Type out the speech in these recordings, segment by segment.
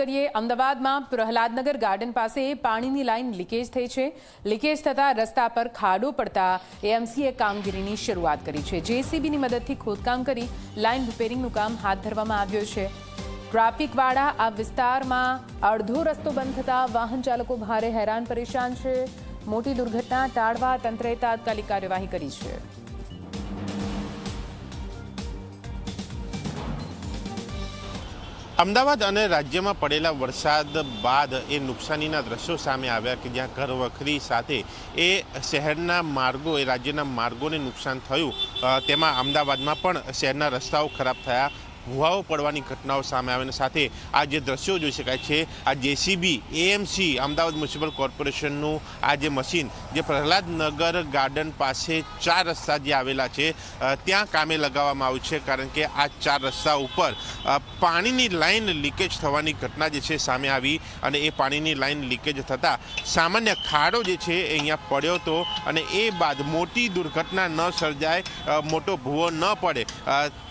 કરીએ અમદાવાદમાં પ્રહલાદનગર ગાર્ડન પાસે પાણીની લાઈન લીકેજ થઈ છે। લીકેજ થતા રસ્તા પર ખાડો પડતા એએમસીએ કામગીરીની શરૂઆત કરી છે। જેસીબીની મદદથી ખોદકામ કરી લાઈન રિપેરિંગનું કામ હાથ ધરવામાં આવ્યું છે। ટ્રાફિકવાળા આ વિસ્તારમાં અડધો રસ્તો બંધ થતા વાહન ચાલકો ભારે હેરાન પરેશાન છે। મોટી દુર્ઘટના ટાળવા તંત્રએ તાત્કાલિક કાર્યવાહી કરી છે। અમદાવાદ અને રાજ્યમાં પડેલા વરસાદ બાદ એ નુકસાનીના દ્રશ્યો સામે આવ્યા કે જ્યાં ઘરવખરી સાથે એ શહેરના માર્ગો એ રાજ્યના માર્ગોને નુકસાન થયું। તેમાં અમદાવાદમાં પણ શહેરના રસ્તાઓ ખરાબ થયા, ભૂવાઓ પડવાની ઘટનાઓ સામે આવીને સાથે આ જે દ્રશ્યો જોઈ શકાય છે, આ જેસીબી એએમસી અમદાવાદ મ્યુનિસિપલ કોર્પોરેશનનું આ જે મશીન જે પ્રહલાદનગર ગાર્ડન પાસે 4 રસ્તા જે આવેલા છે ત્યાં કામે લગાવવામાં આવ્યું છે, કારણ કે આ 4 રસ્તા ઉપર પાણીની લાઈન લીકેજ થવાની ઘટના જે છે સામે આવી અને એ પાણીની લાઈન લીકેજ થતાં સામાન્ય ખાડો જે છે એ અહીંયા પડ્યો હતો અને એ બાદ મોટી દુર્ઘટના ન સર્જાય, મોટો ભૂવો ન પડે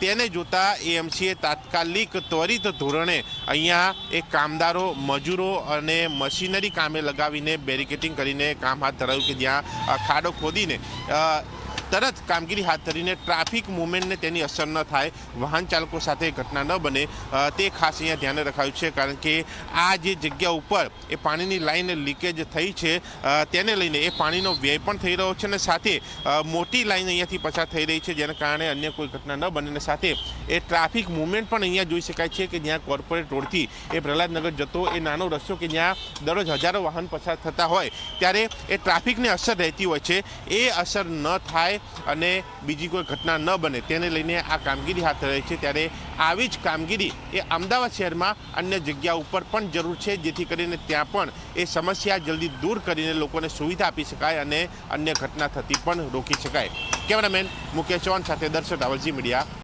તેને જોતા એએમસી તાત્કાલિક ત્વરિત ધોરણે અહીંયા એ કામદારો, મજૂરો અને મશીનરી કામે લગાવીને બેરિકેટિંગ કરીને કામ હાથ ધરાયું કે જ્યાં ખાડો ખોદીને તરત કામગીરી હાથ ધરીને ટ્રાફિક મુવમેન્ટને તેની અસર ન થાય, વાહન ચાલકો સાથે ઘટના ન બને તે ખાસ અહીંયા ધ્યાને રખાયું છે, કારણ કે આ જે જગ્યા ઉપર એ પાણીની લાઈન લીકેજ થઈ છે તેને લઈને એ પાણીનો વ્યય પણ થઈ રહ્યો છે અને સાથે મોટી લાઈન અહીંયાથી પસાર થઈ રહી છે, જેના કારણે અન્ય કોઈ ઘટના ન બને અને સાથે એ ટ્રાફિક મુવમેન્ટ પણ અહીંયા જોઈ શકાય છે કે જ્યાં કોર્પોરેટ રોડથી એ પ્રહલાદનગર જતો એ નાનો રસ્તો કે જ્યાં દરરોજ હજારો વાહન પસાર થતા હોય ત્યારે એ ટ્રાફિકને અસર રહેતી હોય છે, એ અસર ન થાય અને બીજી કોઈ ઘટના ન બને તેને લઈને આ કામગીરી હાથ ધરાઈ છે। ત્યારે આવી જ કામગીરી એ અમદાવાદ શહેરમાં અન્ય જગ્યા ઉપર પણ જરૂર છે, જેથી કરીને ત્યાં પણ એ સમસ્યા જલ્દી દૂર કરીને લોકોને સુવિધા આપી શકાય અને અન્ય ઘટના થતી પણ રોકી શકાય। કેમેરામેન મુકેશ ચૌહાણ સાથે દર્શક રાવલજી મીડિયા।